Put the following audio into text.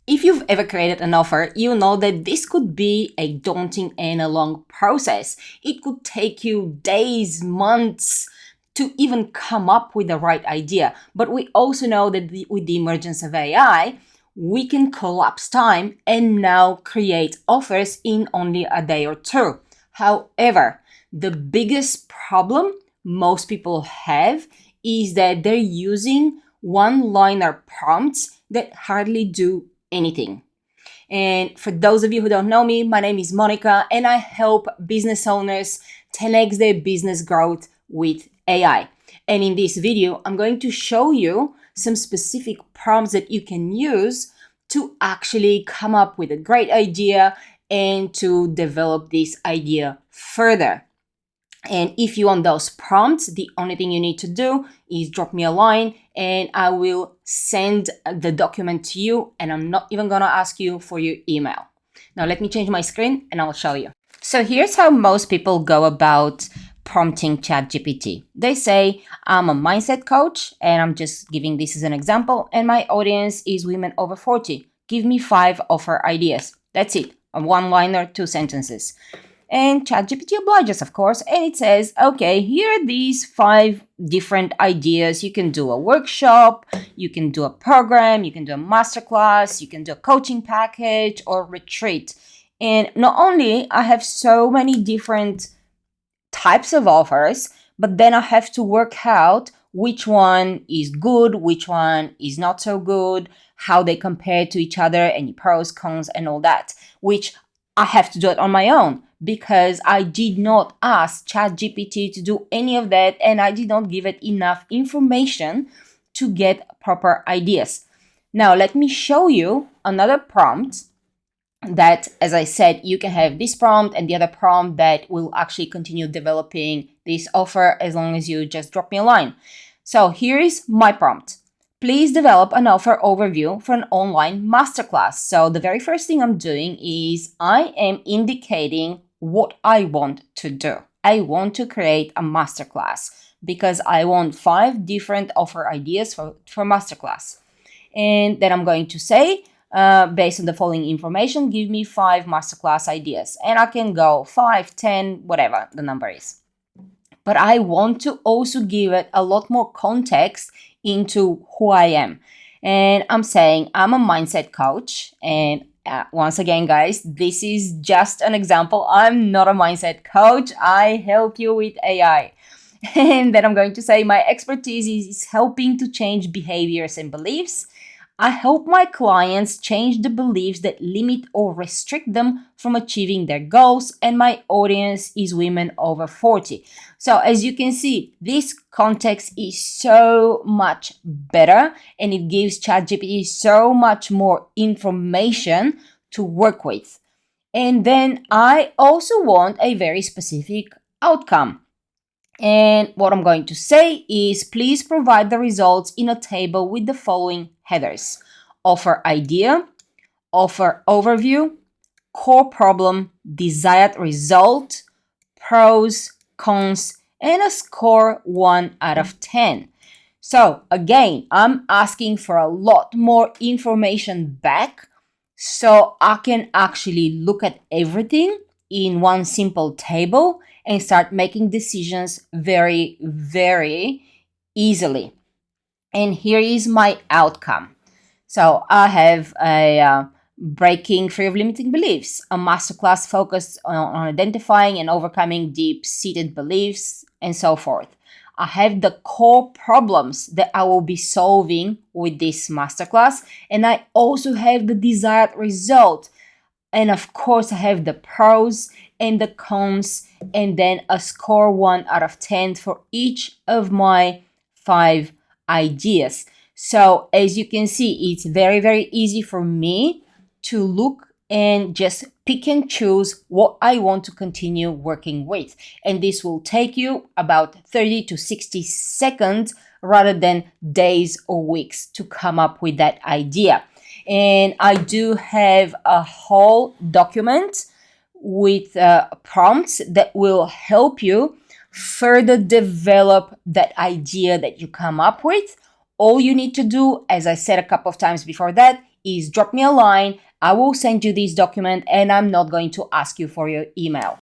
If you've ever created an offer, you know that this could be a daunting and a long process. It could take you days, months to even come up with the right idea. But we also know that with the emergence of AI, we can collapse time and now create offers in only a day or two. However, the biggest problem most people have is that they're using one-liner prompts that hardly do anything. And for those of you who don't know me, my name is Monica and I help business owners 10x their business growth with AI. And in this video, I'm going to show you some specific prompts that you can use to actually come up with a great idea and to develop this idea further. And if you want those prompts, the only thing you need to do is drop me a line and I will send the document to you, and I'm not even gonna ask you for your email. Now let me change my screen and I'll show you. So here's how most people go about prompting ChatGPT. They say, I'm a mindset coach, and I'm just giving this as an example, and my audience is women over 40. Give me 5 offer ideas. That's it. A one-liner, 2 sentences. And ChatGPT obliges, of course, and it says, okay, here are these 5 different ideas. You can do a workshop, you can do a program, you can do a masterclass, you can do a coaching package or retreat. And not only I have so many different types of offers, but then I have to work out which one is good, which one is not so good, how they compare to each other, any pros, cons, and all that, which I have to do it on my own because I did not ask ChatGPT to do any of that, and I did not give it enough information to get proper ideas. Now, let me show you another prompt that, as I said, you can have this prompt and the other prompt that will actually continue developing this offer as long as you just drop me a line. So here is my prompt. Please develop an offer overview for an online masterclass. So the very first thing I'm doing is I am indicating what I want to do. I want to create a masterclass because I want 5 different offer ideas for masterclass. And then I'm going to say, based on the following information, give me 5 masterclass ideas. And I can go 5, 10, whatever the number is. But I want to also give it a lot more context into who I am. And I'm saying I'm a mindset coach. And once again, guys, this is just an example. I'm not a mindset coach. I help you with AI. And then I'm going to say my expertise is helping to change behaviors and beliefs. I help my clients change the beliefs that limit or restrict them from achieving their goals, and my audience is women over 40. So as you can see, this context is so much better and it gives ChatGPT so much more information to work with. And then I also want a very specific outcome. And what I'm going to say is, please provide the results in a table with the following headers: offer idea, offer overview, core problem, desired result, pros, cons, and a score 1 out of 10. So again, I'm asking for a lot more information back so I can actually look at everything in one simple table and start making decisions very, very easily. And here is my outcome. So I have a breaking free of limiting beliefs, a masterclass focused on identifying and overcoming deep-seated beliefs, and so forth. I have the core problems that I will be solving with this masterclass, and I also have the desired result. And of course, I have the pros and the cons, and then a score 1 out of 10 for each of my 5 ideas. So as you can see, it's very, very easy for me to look and just pick and choose what I want to continue working with. And this will take you about 30 to 60 seconds rather than days or weeks to come up with that idea. And I do have a whole document with prompts that will help you further develop that idea that you come up with. All you need to do, as I said a couple of times before that, is drop me a line. I will send you this document and I'm not going to ask you for your email.